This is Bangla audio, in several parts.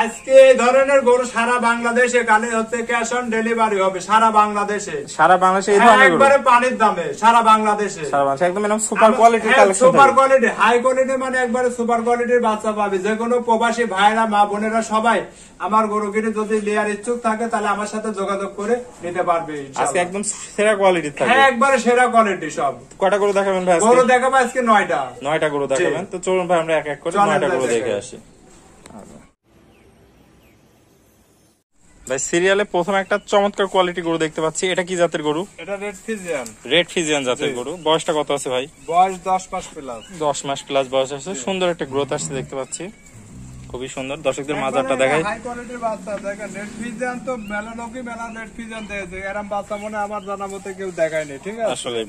আজকে এই ধরনের গরু সারা বাংলাদেশে কালে হচ্ছে ক্যাশ অন ডেলিভারি হবে সারা বাংলাদেশে। সারা বাংলাদেশে এই ধরনের গরু একবারে পানির দামে সারা বাংলাদেশে। সারা বাংলাদেশে একদম এরকম সুপার কোয়ালিটির collection, super quality, high quality, মানে একবারে সুপার কোয়ালিটির বাচ্চা পাবে। যে কোনো প্রবাসী ভাইরা মা বোনেরা সবাই আমার গরু কিনে যদি নেয়ার ইচ্ছুক থাকে তাহলে আমার সাথে যোগাযোগ করে নিতে পারবে। আজকে একদম সেরা কোয়ালিটির থাকবে। হ্যাঁ, একবারে সেরা কোয়ালিটি সব। কয়টা গরু দেখাবেন ভাই? গরু দেখাবো আজকে 9টা। 9টা গরু দেখাবেন। তো চলুন ভাই আমরা এক এক করে 9টা গরু দেখে আসি। ভাই সিরিয়ালে প্রথম একটা চমৎকার কোয়ালিটি গরু দেখতে পাচ্ছি। এটা কি জাতের গরু? এটা রেড ফিজিয়ান। রেড ফিজিয়ান জাতের গরু। বয়সটা কত আছে ভাই? বয়স 10 মাস প্লাস। 10 মাস প্লাস বয়স আছে। সুন্দর একটা গ্রোথ আসছে দেখতে পাচ্ছি, খুবই সুন্দর। দর্শকদের মাজারটা দেখাই। হাই কোয়ালিটির বাচ্চা দেখেন। রেড ফিজিয়ান তো মেলা লোকই মেলা রেড ফিজিয়ান দেখেছে, এরকম বাচ্চা মনে আমার জানা মতে কেউ দেখায়নি। ঠিক আছে, আসলে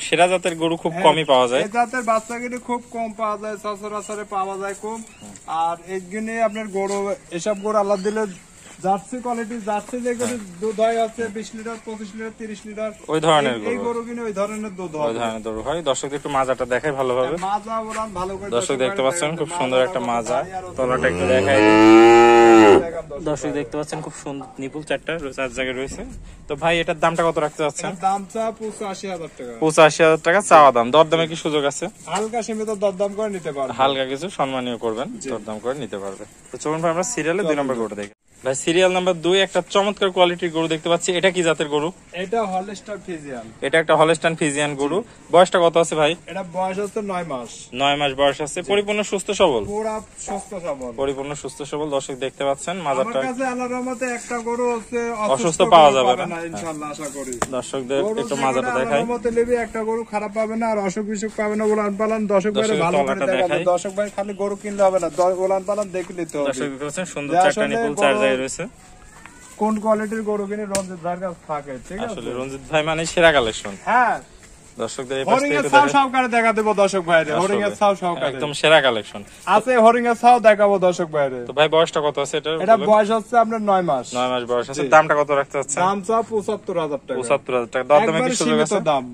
সেরা জাতের গরু খুব কমই পাওয়া যায়। এই জাতের বাচ্চা কিন্তু খুব কম পাওয়া যায়, সচরাচরে পাওয়া যায় কম। আর এইগুলো আপনার গরু, এসব গরু আল্লাহ দিলে জার্সি কোয়ালিটি, জার্সি যে গরু দুধ হয় আছে 20 লিটার 25 লিটার 30 লিটার, ওই ধরনের এই গরু কিনে ওই ধরনের দুধ হয়, ওই ধরনের গরু হয়। দর্শকদের একটু মাজাটা দেখাই ভালোভাবে। মাজা ওরান ভালো করে দর্শক দেখতে পাচ্ছেন খুব সুন্দর একটা মাজা। তলাটা একটু দেখাই। দর্শক দেখতে পাচ্ছেন খুব সুন্দর নিপুল চার জায়গায় রয়েছে। তো ভাই এটার দামটা কত রাখতে যাচ্ছেন? দাম চা 85,000 টাকা। 85,000 টাকা চাওয়া দাম। দরদামে কি সুযোগ আছে? হালকা সীমিত দরদাম করে নিতে পারবে। হালকা কিছু সম্মানীয় করবেন, দরদাম করে নিতে পারবে। তো চলুন ভাই আমরা সিরিয়ালে 2 নম্বর গরুটা দেখি। ভাই সিরিয়াল নাম্বার 2 একটা চমৎকার কোয়ালিটির গরু দেখতে পাচ্ছি। এটা কি জাতের গরু? এটা হলস্টাইন ফিজিয়ান। এটা একটা হলস্টাইন ফিজিয়ান গরু। বয়সটা কত আছে ভাই? এটা বয়স হচ্ছে 9 মাস। 9 মাস বয়স আছে। পরিপূর্ণ সুস্থ সবল? পুরো সুস্থ সবল, পরিপূর্ণ সুস্থ সবল। দর্শক দেখতে পাচ্ছেন মাজারটা। আমার কাছে আল্লাহর রহমতে একটা গরু হচ্ছে অসুস্থ পাওয়া যাবে না ইনশাআল্লাহ, আশা করি। দর্শকদের একটু মাজারটা দেখাই। আল্লাহর রহমতে নেবে একটা গরু খারাপ পাবে না, আর অসুখ বিসুখ পাবে না। ওলান পালান দর্শক ভাই ভালো করে দেখাবে। দর্শক ভাই খালি গরু কিনলে হবে না, ওলান পালান দেখে নিতে হবে। দর্শক দেখতে পাচ্ছেন সুন্দর চারটা নিপুল চার জায়গায় রয়েছে। কোন কোয়ালিটির গরু কিনে রঞ্জিত ভাইয়ের কাছে থাকে। ঠিক আছে, আসলে রঞ্জিত ভাই মানে সেরা কালেকশন। হ্যাঁ, দর্শকদের এই পাশে হরিঙ্গের ছাও সহকারে দেখা দেব দর্শক ভাইরে। হরিঙ্গের ছাও সহকারে একদম সেরা কালেকশন আছে, হরিঙ্গের ছাও দেখাবো দর্শক ভাইরে। তো ভাই বয়সটা কত আছে এটা? এটা বয়স হচ্ছে আপনার 9 মাস। 9 মাস বয়স আছে। দামটা কত রাখতে যাচ্ছেন? দাম চা 75,000 টাকা। 75,000 টাকা। দরদামে কি সুযোগ আছে? দাম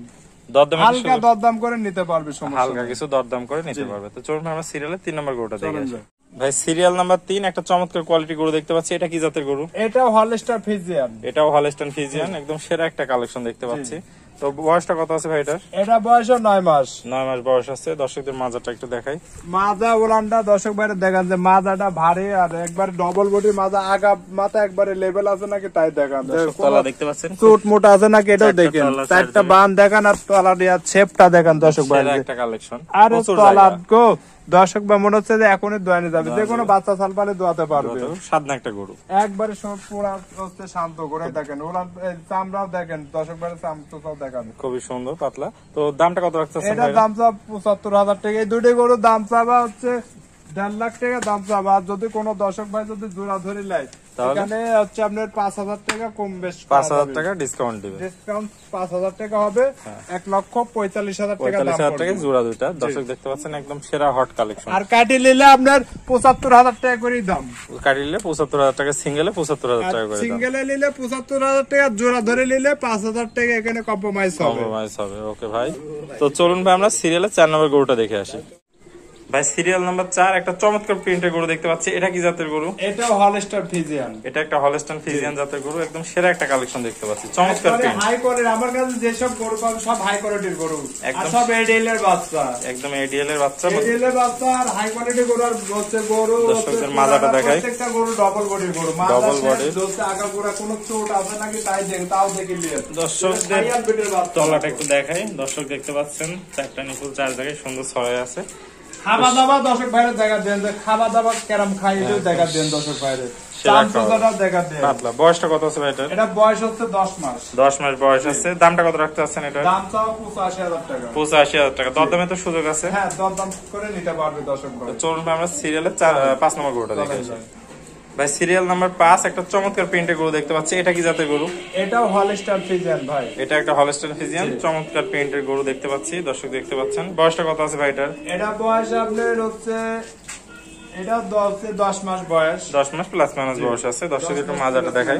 দরদামে হালকা দরদাম করে নিতে পারবে, সমস্যা হালকা কিছু দরদাম করে নিতে পারবে। তো চলুন আমরা সিরিয়ালে 3 নম্বর গরুটা দেখে আসি। ভাই সিরিয়াল নাম্বার 3 একটা চমৎকার কোয়ালিটি গরু দেখতে পাচ্ছি। এটা কি জাতের গরু? এটাও হলস্টাইন ফিজিয়ান। এটাও হলস্টাইন ফিজিয়ান। একদম সেরা একটা কালেকশন দেখতে পাচ্ছি। তো বয়সটা কত আছে ভাই এটার? এটা বয়স 9 মাস। 9 মাস বয়স আছে। দর্শকদের মাজাটা একটু দেখাই। মাজা ওলানটা দর্শক ভাইরে দেখান যে মাজাটা ভারী, আর একবার ডবল বডি মাজা, আগা মাথা একবারে লেভেল আছে নাকি তাই দেখান। তলা দেখতে পাচ্ছেন চোট মোটা আছে নাকি এটাও দেখেন। চারটা বান দেখান আর তলা দিয়া শেপটা দেখান দর্শক ভাইরে। একটা কালেকশন। আরে তলা গো দর্শক ভাই মনে হচ্ছে যে এখনই দোয়ানি যাবে, যে কোনো বাচ্চা সাল পালে দোয়াতে পারবে। সাদনা একটা গরু, একবারে সব পুরা হচ্ছে শান্ত করে দেখেন। ওরা চামড়াও দেখেন দর্শক ভাই, চামড়াও দেখেন খুবই সুন্দর পাতলা। তো দামটা কত রাখতেছেন? এটা দাম চাপ 75,000 টাকা। এই দুটো গরু দাম চাবা হচ্ছে 1.5 লাখ টাকা দাম চাবা। আর যদি কোনো দর্শক ভাই যদি জোড়া ধরে লাই এখানে হচ্ছে আপনার 5,000 টাকা কম বেশ, 5,000 টাকা ডিসকাউন্ট দিবে। ডিসকাউন্ট 5,000 টাকা হবে। 1,45,000 টাকা দাম 45,000 টাকা জোড়া দুইটা। দর্শক দেখতে পাচ্ছেন একদম সেরা হট কালেকশন। আর কাটি নিলে আপনার 75,000 টাকা করে দাম। কাটি নিলে 75,000 টাকা, সিঙ্গেলে 75,000 টাকা করে দাম। সিঙ্গেলে নিলে 75,000 টাকা, জোড়া ধরে নিলে 5,000 টাকা এখানে কম্প্রোমাইজ হবে। কম্প্রোমাইজ হবে। ওকে ভাই, তো চলুন ভাই আমরা সিরিয়ালে 4 নম্বর গরুটা দেখে আসি। ভাই সিরিয়াল নাম্বার 4 একটা চমৎকার প্রিন্টের গরু দেখতে পাচ্ছি। এটা কি জাতের গরু? এটাও হলস্টাইন ফিজিয়ান। এটা একটা হলস্টাইন ফিজিয়ান জাতের গরু। একদম সেরা একটা কালেকশন দেখতে পাচ্ছি। চমৎকার প্রিন্ট, হাই কোয়ালিটি। আমার কাছে যে সব গরু পাবে সব হাই কোয়ালিটির গরু, আর সব এডিএল এর বাচ্চা। একদম এডিএল এর বাচ্চা, এডিএল এর বাচ্চা আর হাই কোয়ালিটি গরু। আর হচ্ছে গরু দর্শকদের মাজাটা দেখাই। প্রত্যেকটা গরু ডবল বডির গরু। ডবল বডি, দোস্ত আগা পুরা কোনো চোট আছে নাকি তাই দেখ, তাও দেখে নিয়ে দর্শকদের তলাটা একটু দেখাই। দর্শক দেখতে পাচ্ছেন চারটা নিপুল চার জায়গায় সুন্দর ছড়াই আছে। খাওয়া দাওয়া দর্শক ভাইরে দেখা দেন, যে খাওয়া দাওয়া কেরম খাই এটাও দেখা দেন দর্শক ভাইরে। বয়সটা কত আছে ভাই? এটা বয়স হচ্ছে 10 মাস। 10 মাস বয়স আছে। দামটা কত রাখতে আছেন এটা? দাম চাও 85,000 টাকা। 85,000 টাকা। দরদামে তো সুযোগ আছে? হ্যাঁ, দরদাম করে নিতে পারবে দর্শক ভাই। চলুন আমরা সিরিয়ালে 5 নম্বর গরুটা দেখে আসি। ভাই সিরিয়াল নাম্বার 5 একটা চমৎকার প্রিন্টের গরু দেখতে পাচ্ছি। এটা কি জাতের গরু? এটাও হলস্টাইন ফিজিয়ান ভাই। এটা একটা হলস্টাইন ফিজিয়ান চমৎকার প্রিন্টের গরু দেখতে পাচ্ছি। দর্শক দেখতে পাচ্ছেন। বয়সটা কত আছে ভাই এটার? এটা বয়স আপনার হচ্ছে এটা 10 মাস বয়স। 10 মাস প্লাস মাইনাস বয়স আছে। দর্শক একটু মাজাটা দেখাই।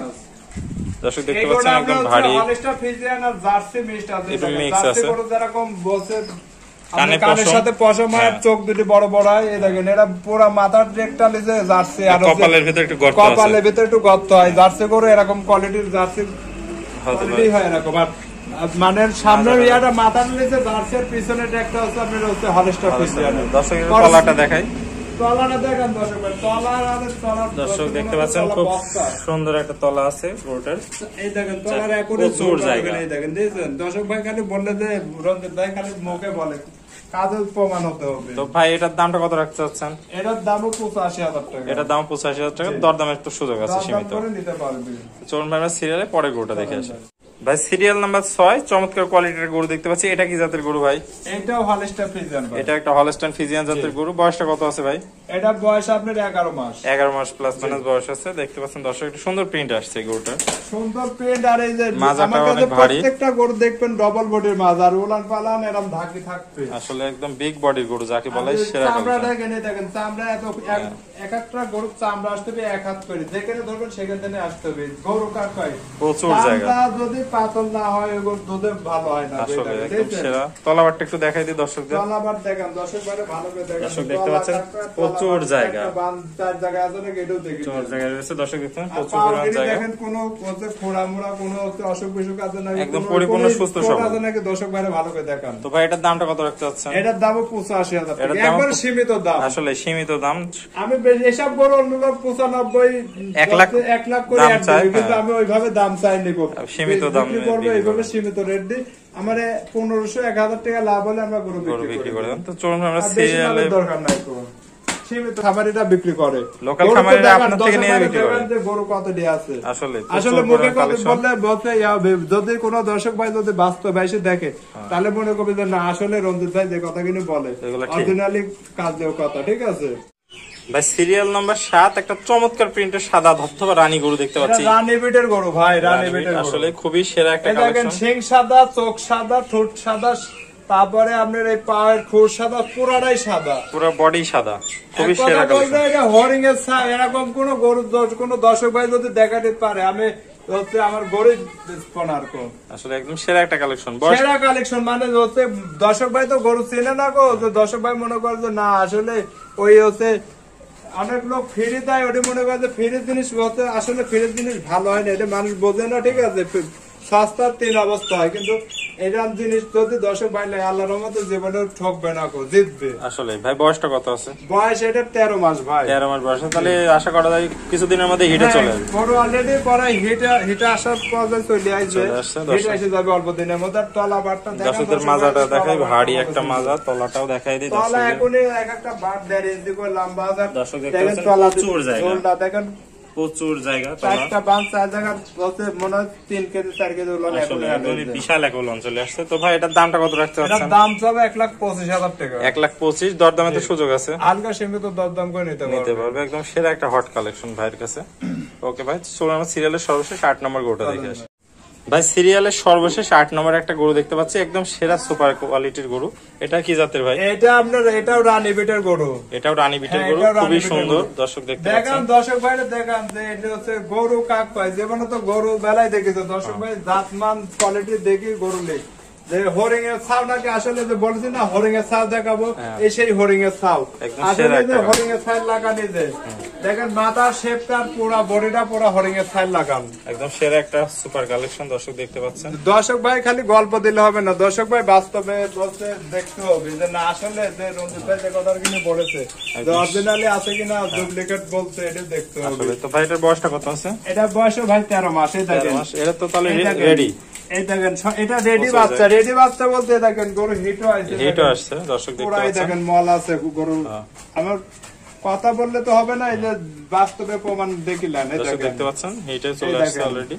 দর্শক দেখতে পাচ্ছেন একদম ভারী হলস্টাইন ফিজিয়ান আর জার্সি মিক্স আছে। একটু মিক্স আছে। গরু যেরকম বসে কানের সাথে পশম হয়, চোখ দুটি বড় বড় হয়। এই দেখেন এটা পুরো মাথার একটা লিজে জার্সি, আর কপালের ভিতরে একটু গর্ত আছে, কপালের ভিতরে একটু গর্ত হয়। জার্সি করে এরকম কোয়ালিটির জার্সি কোয়ালিটি হয় এরকম। আর মানে সামনের ইয়াটা মাথার লিজে জার্সি, আর পিছনের একটা হচ্ছে আপনার হচ্ছে হলস্টার ফ্রিজিয়ান। দর্শক তলাটা দেখাই, তলাটা দেখেন দর্শক ভাই, দর্শক দেখতে পাচ্ছেন খুব সুন্দর একটা তলা আছে গরুটার। এই দেখেন তলার প্রচুর জায়গা। এই দেখেন দেখছেন দর্শক ভাই, খালি বললে যে রঞ্জিত ভাই খালি মুখে বলে, কাজের প্রমাণ হতে হবে। তো ভাই এটার দামটা কত রাখতে চাচ্ছেন? এটার দাম 85,000 টাকা। এটার দাম 85,000 টাকা, দরদামের একটু সুযোগ আছে সীমিত। নিতে পারবে। চলুন ভাই আমরা সিরিয়ালে পরে গরুটা দেখে আসি। ভাই সিরিয়াল নাম্বার 6 চমৎকার কোয়ালিটির গরু দেখতে পাচ্ছি। এটা কি জাতের গরু ভাই? এটাও হলস্টাইন ফ্রিজিয়ান ভাই। এটা একটা হলস্টাইন ফ্রিজিয়ান জাতের গরু। বয়সটা কত আছে ভাই? এটা বয়স আপনার 11 মাস। 11 মাস প্লাস মাইনাস বয়স আছে। দেখতে পাচ্ছেন দর্শক একটা সুন্দর প্রিন্ট আসছে গরুটার, সুন্দর প্রিন্ট। আর এই যে মাজাটা অনেক ভারী, প্রত্যেকটা গরু দেখবেন ডবল বডির মাজা, আর উলান পালান এরকম ঢাকি থাকবে। আসলে একদম বিগ বডির গরু যাকে বলে সেরা। চামড়া দেখেন, এই দেখেন চামড়া এত এক একটা গরুর চামড়া আসতে হবে 1 হাত করে, যেখানে ধরবেন সেখানে আসতে হবে। গরু কাট হয় প্রচুর জায়গা, যদি পাতল না হয় গরু দুধে ভালো হয় না। আসলে একদম সেরা। তলাবারটা একটু দেখাই দিই দর্শকদের। তলাবার দেখেন দর্শক ভাই, ভালো করে দেখেন। দর্শক দেখতে পাচ্ছেন প্রচুর জায়গা, চার জায়গা আছে নাকি এটাও দেখেন, চার জায়গা রয়েছে। দর্শক দেখতে পাচ্ছেন প্রচুর পরিমাণ জায়গা। দেখেন কোনো খোড়া মোড়া কোনো অসুখ বিসুখ আছে নাকি, একদম পরিপূর্ণ সুস্থ সবল আছে নাকি, দর্শক ভাই ভালো করে দেখান। তো ভাই এটার দামটা কত রাখতে চাচ্ছেন? এটার দাম 85,000 টাকা, একবার সীমিত দাম। আসলে সীমিত দাম। আমি এসব গরু অন্য 95 1 লাখ করে অ্যাড করি, কিন্তু আমি ওইভাবে দাম চাইনি। সীমিত দাম করবো এইভাবে সীমিত রেট দিই। আমার 1500-1000 টাকা লাভ হলে আমরা গরু বিক্রি করে দেন। তো চলুন আমরা সিরিয়ালে, দরকার নাই কোনো সীমিত খামারিটা বিক্রি করে, লোকাল খামারিরা আপনার থেকে নিয়ে বিক্রি করে। গরু কত দিয়ে আছে আসলে মুখে কথা বললে বলতে যদি কোনো দর্শক ভাই যদি বাস্তব এসে দেখে, তাহলে মনে করবে যে না আসলে রঞ্জিত ভাই যে কথা কিনে বলে অরিজিনালি কাজেও কথা। ঠিক আছে ভাই সিরিয়াল নাম্বার 7 একটা চমৎকার প্রিন্টের সাদা ধবধবা রানী গরু দেখতে পাচ্ছি। রানী বিটের গরু ভাই, রানী বিটের আসলে খুবই সেরা একটা কালেকশন। শিং সাদা, চোখ সাদা, ঠোঁট সাদা, তারপরে আপনার এই পায়ের খুর সাদা, পুরাটাই সাদা, পুরো বডি সাদা, খুবই সেরা কালেকশন। এটা হরিং এর ছাপ, এরকম কোন গরু কোন দর্শক ভাই যদি দেখাতে পারে, আমি হচ্ছে আমার গরু স্পনার কো। আসলে একদম সেরা একটা কালেকশন, সেরা কালেকশন। মানে হচ্ছে দর্শক ভাই তো গরু চেনে না গো, দর্শক ভাই মনে করে যে না আসলে ওই হচ্ছে অনেক লোক ফ্রি দেয়, ওটা মনে করে যে ফ্রির জিনিস হচ্ছে, আসলে ফ্রির জিনিস ভালো হয় না, এটা মানুষ বোঝে না। ঠিক আছে সস্তার তেল অবস্থা হয়, কিন্তু এরকম জিনিস যদি দর্শক ভাই আল্লাহর রহমতে জীবনে ঠকবে না, জিতবে। আসলে ভাই বয়সটা কত আছে? বয়স এটা 13 মাস ভাই। 13 মাস বয়স, তাহলে আশা করা যায় কিছুদিনের মধ্যে হিটে চলে আসবে। বড় অলরেডি পড়াই হিটে আসার পর্যায়ে চলে আসবে, হিটে এসে যাবে অল্প দিনের মধ্যে। তলা বাটটা দেখেন, দর্শকদের মাজাটা দেখাই, ভারী একটা মাজা, তলাটাও দেখাই দিই। তলা এখনই এক একটা বাট 1.5 ইঞ্চি করে লম্বা আছে। দর্শক দেখেন তলা প্রচুর জায়গা, দেখেন প্রচুর জায়গা। চারটা বান, 4 জায়গা হচ্ছে মনে হয় 3 কেজি 4 কেজি ওলন, বিশাল এক ওলন চলে আসছে। তো ভাই এটার দামটা কত রাখতে চাচ্ছেন? এটার দাম হবে 1,25,000 টাকা। 1,25,000, দরদামে তো সুযোগ আছে, হালকা সীমিত দরদাম করে নিতে পারবে। একদম সেরা একটা হট কালেকশন ভাইয়ের কাছে। ওকে ভাই চলুন আমরা সিরিয়ালের সর্বশেষ 8 নম্বর গরুটা দেখে আসি। ভাই সিরিয়ালের সর্বশেষ 8 নম্বরে একটা গরু দেখতে পাচ্ছি, একদম সেরা সুপার কোয়ালিটির গরু। এটা কি জাতের ভাই? এটা আপনার এটাও রানী বিটের গরু। এটাও রানী বিটের গরু, খুবই সুন্দর। দর্শক দেখতে পাচ্ছেন, দেখেন দর্শক ভাইরা দেখেন যে এটা হচ্ছে গরু কাক পায়, যেমন তো গরু বেলায় দেখেছে দর্শক ভাই, জাতমান কোয়ালিটি দেখি গরু নেই। যে হরিং এর ছাপ নাকি আসলে যে বলছি না হরিং এর ছাপ দেখাবো, এই সেই হরিং এর ছাপ আসলে যে হরিং এর ছাপ লাগানি যে দেখেন মাথার শেপটা পুরা বডিটা পুরা হরিং এর ছাপ লাগান, একদম সেরা একটা সুপার কালেকশন। দর্শক দেখতে পাচ্ছেন। দর্শক ভাই খালি গল্প দিলে হবে না, দর্শক ভাই বাস্তবে বলতে দেখতে হবে যে না আসলে যে রঞ্জিত ভাই যে কথা কিনে বলেছে অরিজিনালি আছে কিনা ডুপ্লিকেট বলছে, এটা দেখতে হবে। তো ভাই এটার বয়সটা কত আছে? এটা বয়স ভাই 13 মাস। এই দেখেন এটা তো তাহলে রেডি। এই দেখেন এটা রেডি বাচ্চা, রেডি বাচ্চা বলতে দেখেন গরু হিটও আসছে। দর্শক দেখতে পাচ্ছেন, দেখেন মল আছে গরু। আমার কথা বললে তো হবে না, এই যে বাস্তবে প্রমাণ দেখিলেন। দর্শক দেখতে পাচ্ছেন হিটে চলে আসছে অলরেডি।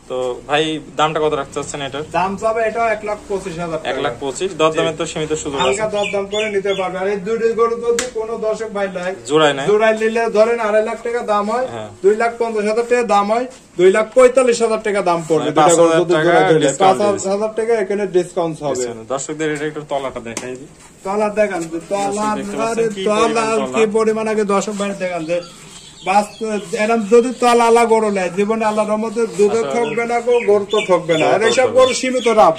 তো ভাই দামটা কত রাখতে চাচ্ছেন? এটার দাম চাবে এটাও 1,25,000 টাকা। 1,25,000, দরদামে তো সীমিত সুযোগ আছে, হালকা দরদাম করে নিতে পারবে। আর এই দুটি গরু যদি কোনো দর্শক ভাই লাই জোড়ায় নাই, জোড়ায় নিলে ধরেন 2.5 লাখ টাকা দাম হয়, 2,50,000 টাকা দাম হয়, 2,45,000 টাকা দাম পড়বে। 5,000 টাকা এখানে ডিসকাউন্ট হবে। দর্শকদের এটা একটু তলাটা দেখাই দিই। তলা দেখেন, তলা কি পরিমাণ আগে দর্শক ভাই দেখেন যে এরকম যদি তলা আলা গরু নেয় জীবনে আল্লাহর রহমতে দুধে ঠকবে না, গরু তো ঠকবে না। আর এইসব গরু সীমিত লাভ,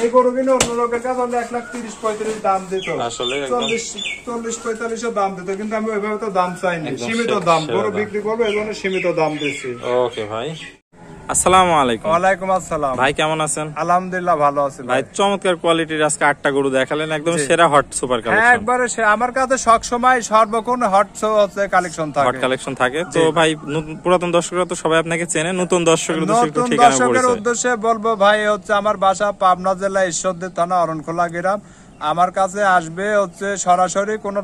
এই গরু কিনে অন্য লোকের কাছে 1,30,35 দাম দিত, আসলে 40-45 দাম দিত, কিন্তু আমি ওইভাবে তো দাম চাইনি, সীমিত দাম গরু বিক্রি করবো এই জন্য সীমিত দাম দিচ্ছি। ওকে ভাই, আসসালামু আলাইকুম। ওয়ালাইকুম আসসালাম ভাই, কেমন আছেন? আলহামদুলিল্লাহ ভালো আছি ভাই। চমৎকার কোয়ালিটির আজকে 8টা গরু দেখালেন, একদম সেরা হট সুপার হ্যাঁ কালেকশন। একবারে আমার কাছে সব সময় সর্বক্ষণ হট হচ্ছে কালেকশন হট থাকে। কালেকশন থাকে। তো ভাই, পুরাতন দর্শকরা তো সবাই আপনাকে চেনে, নতুন দর্শকদের উদ্দেশ্যে একটু নতুন ঠিকানা দর্শকের পরিচয়। উদ্দেশ্যে বলবো ভাই, হচ্ছে আমার বাসা পাবনা জেলা ঈশ্বরদী থানা অরণখোলা গ্রাম। আমার কাছে আসবে হচ্ছে সরাসরি কোনো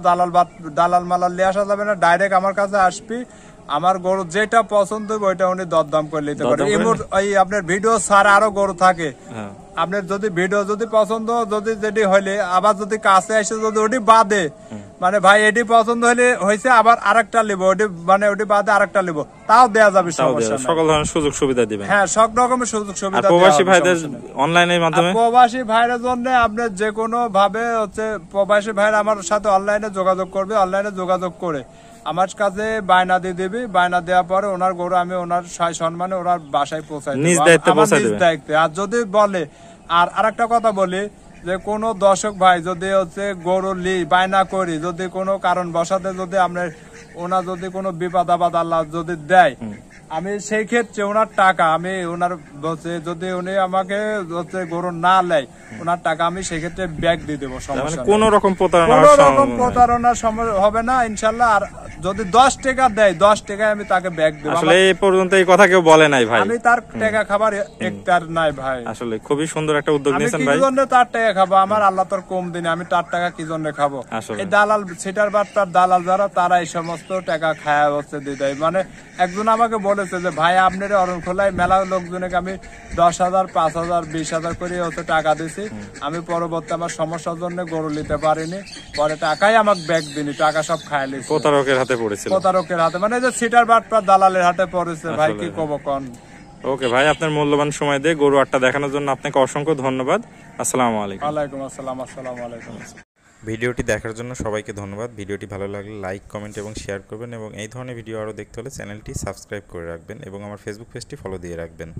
দালাল মালাল নিয়ে আসা যাবে না, ডাইরেক্ট আমার কাছে আসবি। আমার গরু যেটা পছন্দ হবে ওইটা উনি দরদাম করে নিতে পারে। এই আপনার ভিডিও ছাড়া আরো গরু থাকে, আপনার যদি ভিডিও যদি পছন্দ যদি যেটি হইলে আবার যদি কাছে এসে যদি ওটি বাদে মানে ভাই এটি পছন্দ হলে হয়েছে আবার আরেকটা লিব, ওটি মানে ওটি বাদে আরেকটা লিব, তাও দেয়া যাবে, সমস্যা নাই। সকল ধরনের সুযোগ সুবিধা দিবেন। হ্যাঁ, সব রকমের সুযোগ সুবিধা। প্রবাসী ভাইদের অনলাইনের মাধ্যমে, প্রবাসী ভাইয়ের জন্য আপনি যে কোনো ভাবে হচ্ছে প্রবাসী ভাইরা আমার সাথে অনলাইনে যোগাযোগ করবে, অনলাইনে যোগাযোগ করে আমার কাছে বায়না দিয়ে দিবি, বায়না দেওয়ার পরে ওনার গরু আমি ওনার সম্মানে ওনার বাসায় পৌঁছাই নিজ দায়িত্বে পৌঁছাই দেবেন। দায়িত্বে। আর যদি বলে, আর আরেকটা কথা বলি, যে কোনো দর্শক ভাই যদি হচ্ছে গরু বায়না করি, যদি কোনো কারণ বসাতে যদি আপনার ওনার যদি কোনো বিপদ আপদ আল্লাহ যদি দেয়, আমি সেই ক্ষেত্রে ওনার টাকা আমি ওনার হচ্ছে যদি উনি আমাকে হচ্ছে গরু না নেয়, ওনার টাকা আমি সেক্ষেত্রে ব্যাক দিয়ে দেবো, সমস্যা নেই। কোনো রকম প্রতারণার হবে না ইনশাল্লাহ। আর যদি 10 টাকা দেয়, 10 টাকায় আমি তাকে ব্যাক দেবো। আসলে এই পর্যন্ত এই কথা কেউ বলে নাই ভাই, আমি তার টাকা খাবার একটার নাই ভাই। আসলে খুবই সুন্দর একটা উদ্যোগ নিয়েছেন ভাই। আমি কি জন্য তার টাকা খাবো? আমার আল্লাহ তোর কম দিনে, আমি তার টাকা কি জন্য খাবো? এই দালাল সিটার বার্তার দালাল যারা, তারা এই সমস্ত টাকা খায় হচ্ছে দিয়ে দেয়। মানে একজন আমাকে বলেছে যে ভাই আপনার অরণখোলায় মেলা লোকজনকে আমি 10,000, 5,000, 20,000 করে হচ্ছে টাকা দিছি, আমি পরবর্তী আমার সমস্যার জন্য গরু নিতে পারিনি, পরে টাকাই আমাকে ব্যাক দিনি, টাকা সব খায় নিছে। প্রতারকের হাতে পড়েছিল, প্রতারকের হাতে, মানে যে সিটার বার্তার দালালের হাতে পড়েছে ভাই, কি কব কোন। ওকে ভাই, আপনার মূল্যবান সময় দিয়ে গরু 8টা দেখানোর জন্য আপনাকে অসংখ্য ধন্যবাদ। আসসালামু আলাইকুম। ওয়ালাইকুম আসসালাম। আসসালামু আলাইকুম। ভিডিওটি দেখার জন্য সবাইকে ধন্যবাদ। ভিডিওটি ভালো লাগলে লাইক, কমেন্ট এবং শেয়ার করবেন, এবং এই ধরনের ভিডিও আরও দেখতে হলে চ্যানেলটি সাবস্ক্রাইব করে রাখবেন এবং আমার ফেসবুক পেজটি ফলো দিয়ে রাখবেন।